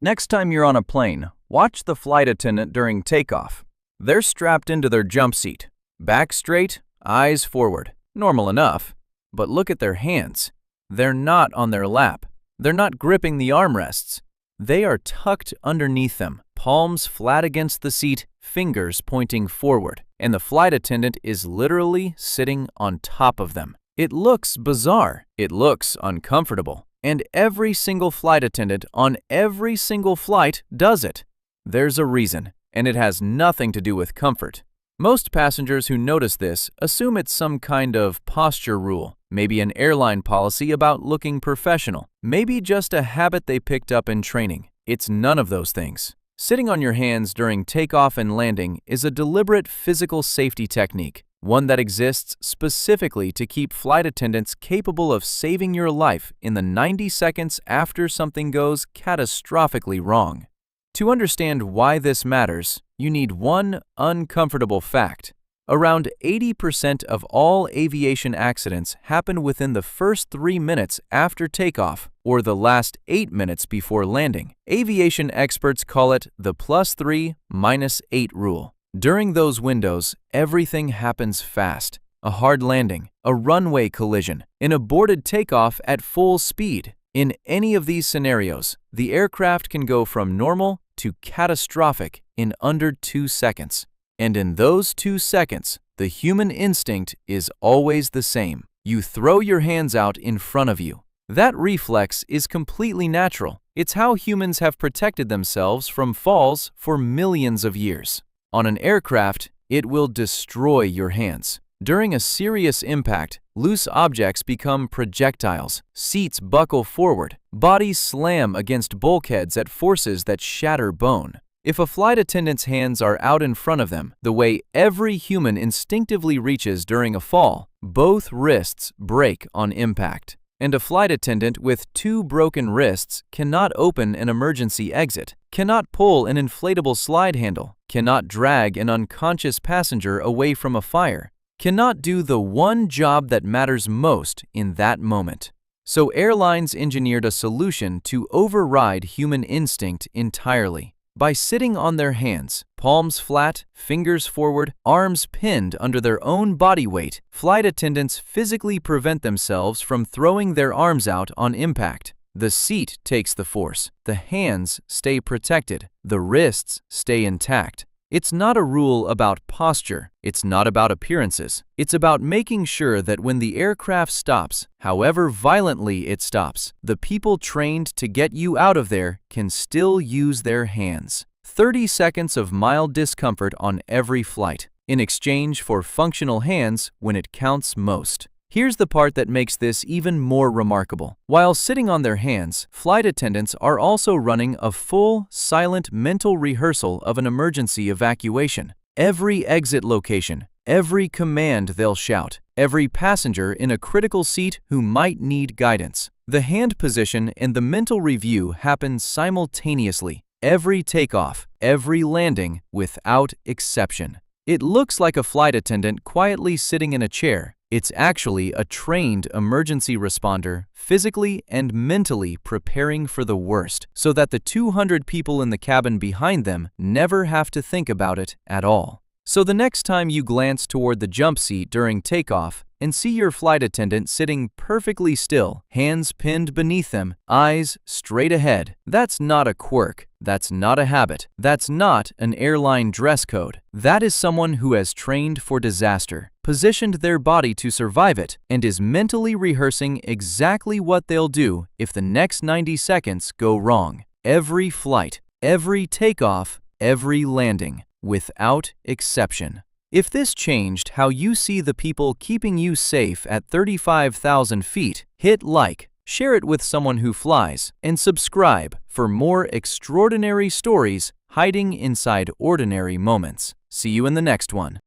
Next time you're on a plane, watch the flight attendant during takeoff. They're strapped into their jump seat. Back straight, eyes forward. Normal enough. But look at their hands. They're not on their lap. They're not gripping the armrests. They are tucked underneath them, palms flat against the seat, fingers pointing forward. And the flight attendant is literally sitting on top of them. It looks bizarre. It looks uncomfortable. And every single flight attendant on every single flight does it. There's a reason, and it has nothing to do with comfort. Most passengers who notice this assume it's some kind of posture rule, maybe an airline policy about looking professional, maybe just a habit they picked up in training. It's none of those things. Sitting on your hands during takeoff and landing is a deliberate physical safety technique, one that exists specifically to keep flight attendants capable of saving your life in the 90 seconds after something goes catastrophically wrong. To understand why this matters, you need one uncomfortable fact. Around 80% of all aviation accidents happen within the first 3 minutes after takeoff or the last 8 minutes before landing. Aviation experts call it the +3, -8 rule. During those windows, everything happens fast. A hard landing, a runway collision, an aborted takeoff at full speed. In any of these scenarios, the aircraft can go from normal to catastrophic in under 2 seconds. And in those 2 seconds, the human instinct is always the same. You throw your hands out in front of you. That reflex is completely natural. It's how humans have protected themselves from falls for millions of years. On an aircraft, it will destroy your hands. During a serious impact, loose objects become projectiles, seats buckle forward, bodies slam against bulkheads at forces that shatter bone. If a flight attendant's hands are out in front of them, the way every human instinctively reaches during a fall, both wrists break on impact. And a flight attendant with 2 broken wrists cannot open an emergency exit, cannot pull an inflatable slide handle, cannot drag an unconscious passenger away from a fire, cannot do the one job that matters most in that moment. So airlines engineered a solution to override human instinct entirely. By sitting on their hands, palms flat, fingers forward, arms pinned under their own body weight, flight attendants physically prevent themselves from throwing their arms out on impact. The seat takes the force, the hands stay protected, the wrists stay intact. It's not a rule about posture, it's not about appearances. It's about making sure that when the aircraft stops, however violently it stops, the people trained to get you out of there can still use their hands. 30 seconds of mild discomfort on every flight, in exchange for functional hands when it counts most. Here's the part that makes this even more remarkable. While sitting on their hands, flight attendants are also running a full, silent mental rehearsal of an emergency evacuation. Every exit location, every command they'll shout, every passenger in a critical seat who might need guidance. The hand position and the mental review happen simultaneously. Every takeoff, every landing, without exception. It looks like a flight attendant quietly sitting in a chair. It's actually a trained emergency responder, physically and mentally preparing for the worst, so that the 200 people in the cabin behind them never have to think about it at all. So the next time you glance toward the jump seat during takeoff and see your flight attendant sitting perfectly still, hands pinned beneath them, eyes straight ahead, that's not a quirk, that's not a habit, that's not an airline dress code. That is someone who has trained for disaster, positioned their body to survive it, and is mentally rehearsing exactly what they'll do if the next 90 seconds go wrong. Every flight, every takeoff, every landing, without exception. If this changed how you see the people keeping you safe at 35,000 feet, hit like, share it with someone who flies, and subscribe for more extraordinary stories hiding inside ordinary moments. See you in the next one.